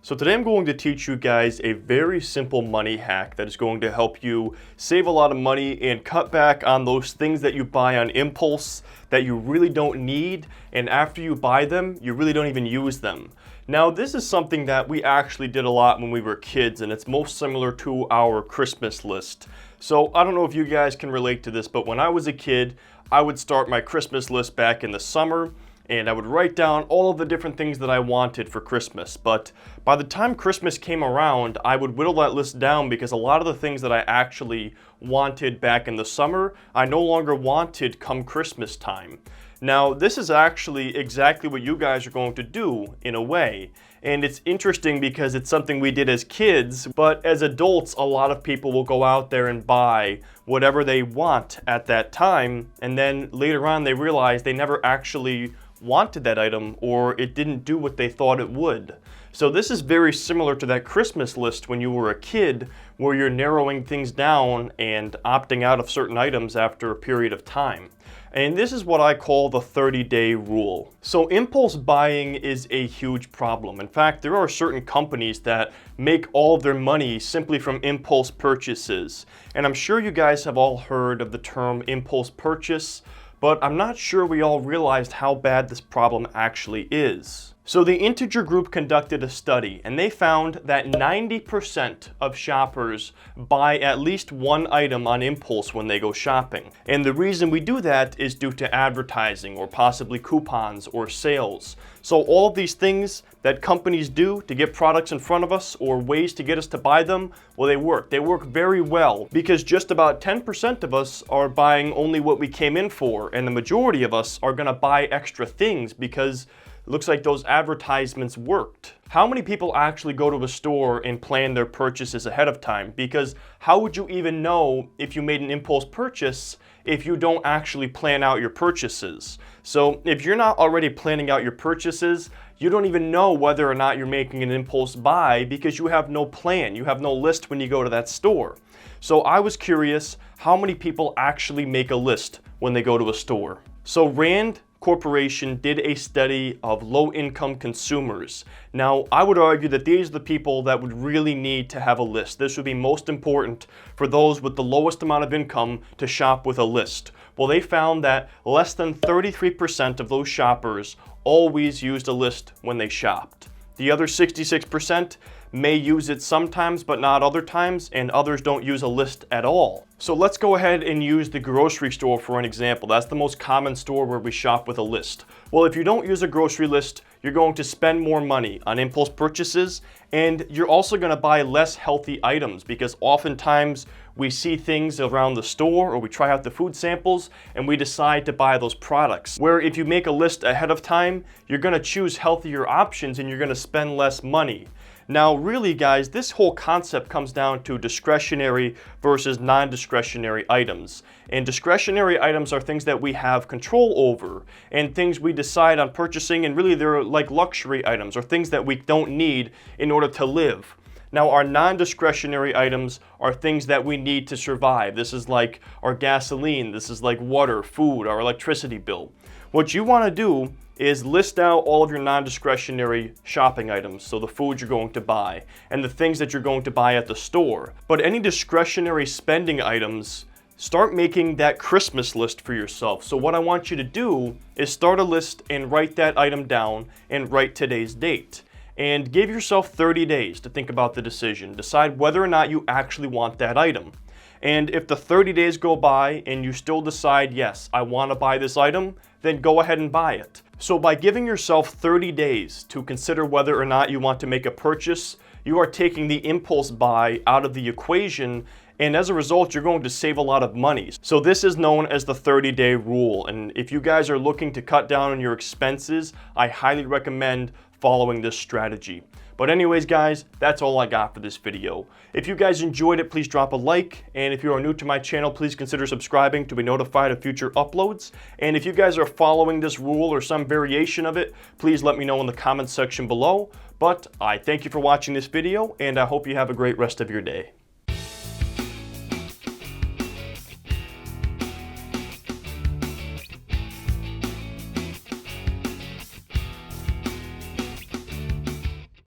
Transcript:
So today I'm going to teach you guys a very simple money hack that is going to help you save a lot of money and cut back on those things that you buy on impulse that you really don't need, and after you buy them, you really don't even use them. Now this is something that we actually did a lot when we were kids, and it's most similar to our Christmas list. So I don't know if you guys can relate to this, but when I was a kid, I would start my Christmas list back in the summer, and I would write down all of the different things that I wanted for Christmas. But by the time Christmas came around, I would whittle that list down because a lot of the things that I actually wanted back in the summer, I no longer wanted come Christmas time. Now, this is actually exactly what you guys are going to do in a way. And it's interesting because it's something we did as kids, but as adults, a lot of people will go out there and buy whatever they want at that time, and then later on they realize they never actually wanted that item, or it didn't do what they thought it would. So this is very similar to that Christmas list when you were a kid, where you're narrowing things down and opting out of certain items after a period of time. And this is what I call the 30-day rule. So impulse buying is a huge problem. In fact, there are certain companies that make all of their money simply from impulse purchases. And I'm sure you guys have all heard of the term impulse purchase, but I'm not sure we all realized how bad this problem actually is. So the Integer Group conducted a study, and they found that 90% of shoppers buy at least one item on impulse when they go shopping. And the reason we do that is due to advertising, or possibly coupons or sales. So all of these things that companies do to get products in front of us, or ways to get us to buy them, well, they work. They work very well, because just about 10% of us are buying only what we came in for, and the majority of us are gonna buy extra things because it looks like those advertisements worked. How many people actually go to a store and plan their purchases ahead of time? Because how would you even know if you made an impulse purchase if you don't actually plan out your purchases? So if you're not already planning out your purchases, you don't even know whether or not you're making an impulse buy because you have no plan. You have no list when you go to that store. So I was curious, how many people actually make a list when they go to a store? So Rand Corporation did a study of low-income consumers. Now, I would argue that these are the people that would really need to have a list. This would be most important for those with the lowest amount of income to shop with a list. Well, they found that less than 33% of those shoppers always used a list when they shopped. The other 66% may use it sometimes but not other times, and others don't use a list at all. So let's go ahead and use the grocery store for an example. That's the most common store where we shop with a list. Well, if you don't use a grocery list, you're going to spend more money on impulse purchases, and you're also going to buy less healthy items, because oftentimes we see things around the store, or we try out the food samples and we decide to buy those products. Where if you make a list ahead of time, you're going to choose healthier options and you're going to spend less money. Now, really, guys, this whole concept comes down to discretionary versus non-discretionary items. And discretionary items are things that we have control over, and things we decide on purchasing, and really they're like luxury items, or things that we don't need in order to live. Now, our non-discretionary items are things that we need to survive. This is like our gasoline, this is like water, food, our electricity bill. What you want to do is list out all of your non-discretionary shopping items, so the food you're going to buy, and the things that you're going to buy at the store. But any discretionary spending items, start making that Christmas list for yourself. So what I want you to do is start a list and write that item down and write today's date. And give yourself 30 days to think about the decision. Decide whether or not you actually want that item. And if the 30 days go by and you still decide, yes, I want to buy this item, then go ahead and buy it. So by giving yourself 30 days to consider whether or not you want to make a purchase, you are taking the impulse buy out of the equation, and as a result, you're going to save a lot of money. So this is known as the 30-day rule, and if you guys are looking to cut down on your expenses, I highly recommend following this strategy. But anyways, guys, that's all I got for this video. If you guys enjoyed it, please drop a like. And if you are new to my channel, please consider subscribing to be notified of future uploads. And if you guys are following this rule or some variation of it, please let me know in the comments section below. But I thank you for watching this video, and I hope you have a great rest of your day.